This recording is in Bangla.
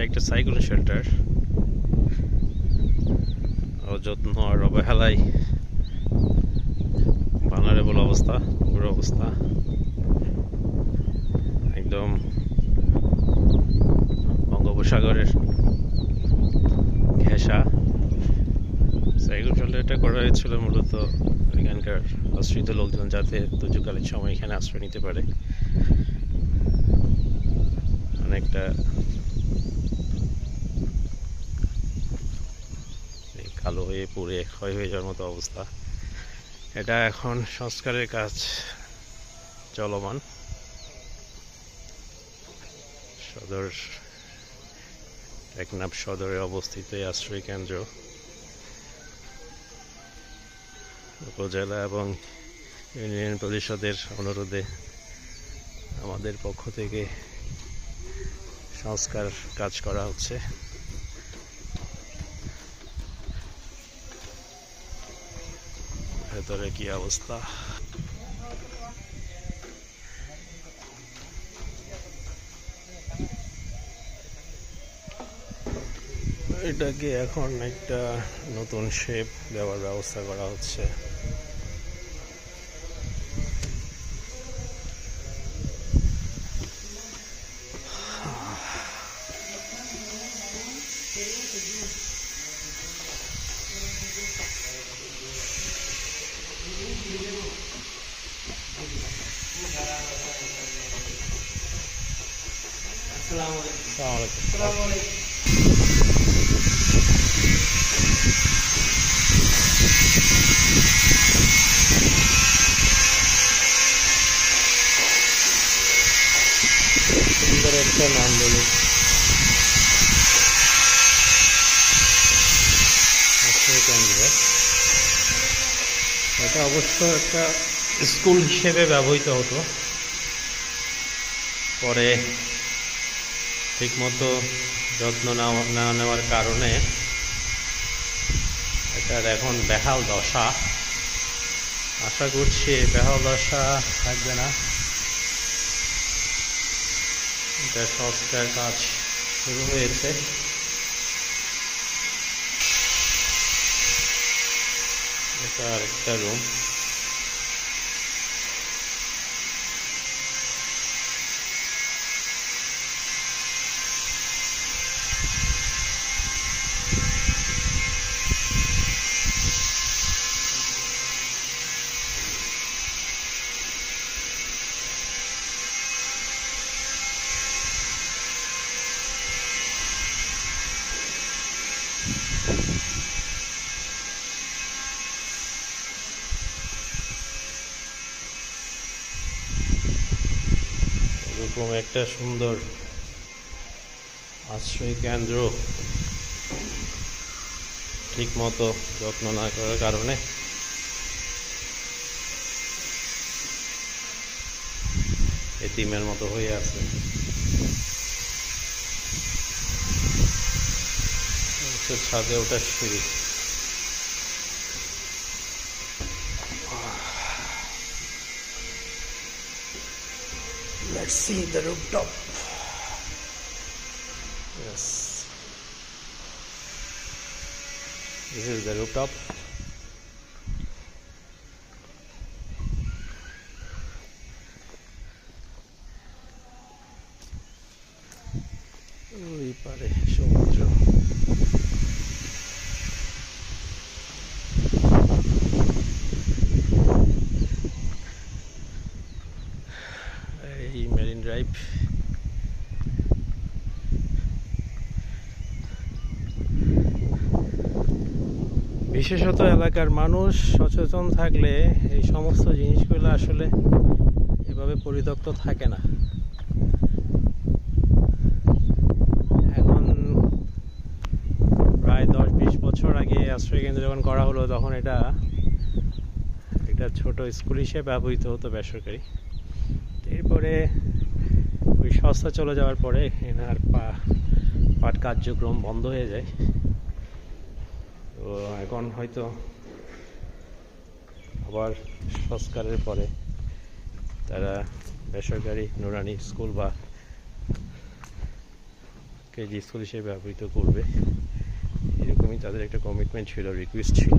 একটা সাইকেল শেল্টার। অযত্ন আর অবহেলায় ভালনারেবল অবস্থা, পুরো অবস্থা একদম বঙ্গোপসাগরের ঘেঁষা। সাইকেল শেল্টারটা করা হয়েছিল মূলত এখানকার আশ্রিত লোকজন যাতে দুর্যোগকালীন সময় এখানে আশ্রয় নিতে পারে। অনেকটা কালো হয়ে পুড়ে ক্ষয় হয়ে যাওয়ার মতো অবস্থা। এটা এখন সংস্কারের কাজ চলমান। সদর টেকনাফ সদরে অবস্থিত এই আশ্রয় কেন্দ্র উপজেলা এবং ইউনিয়ন পরিষদের অনুরোধে আমাদের পক্ষ থেকে সংস্কার কাজ করা হচ্ছে। ভেতরে কি অবস্থা, এটাকে এখন একটা নতুন শেপ দেওয়ার ব্যবস্থা করা হচ্ছে। সুন্দর একটা নাম বলি, এটা অবশ্য একটা স্কুল হিসেবে ব্যবহৃত হতো, পরে ঠিকমতো যত্ন না নেওয়ার কারণে এটার এখন বেহাল দশা। আশা করছি বেহাল দশা থাকবে না। এটা সংস্কার কাজ শুরু হয়েছে। এটা আরেকটা রুম। এরকম একটা সুন্দর আশ্রয় কেন্দ্র ঠিক মতো যত্ন না করার কারণে এতিমের মতো হয়ে আছে। ছাদে ওঠার সিঁড়ি। Let's see the rooftop. Yes, this is the rooftop. ওই পারে সমুদ্র। এই মেরিন ড্রাইভ। বিশেষত এলাকার মানুষ সচেতন থাকলে এই সমস্ত জিনিসগুলো আসলে এভাবে পরিত্যক্ত থাকে না। এখন প্রায় 10-20 বছর আগে আশ্রয় কেন্দ্র যখন করা হলো তখন এটা একটা ছোট স্কুল হিসেবে ব্যবহৃত হতো, বেসরকারি। এরপরে ওই সংস্থা চলে যাওয়ার পরে এনার পাঠ কার্যক্রম বন্ধ হয়ে যায়। তো এখন হয়তো আবার সংস্কারের পরে তারা বেসরকারি নুরানি স্কুল বা স্কুল হিসেবে ব্যবহৃত করবে, এরকমই তাদের একটা কমিটমেন্ট ছিল, রিকোয়েস্ট ছিল।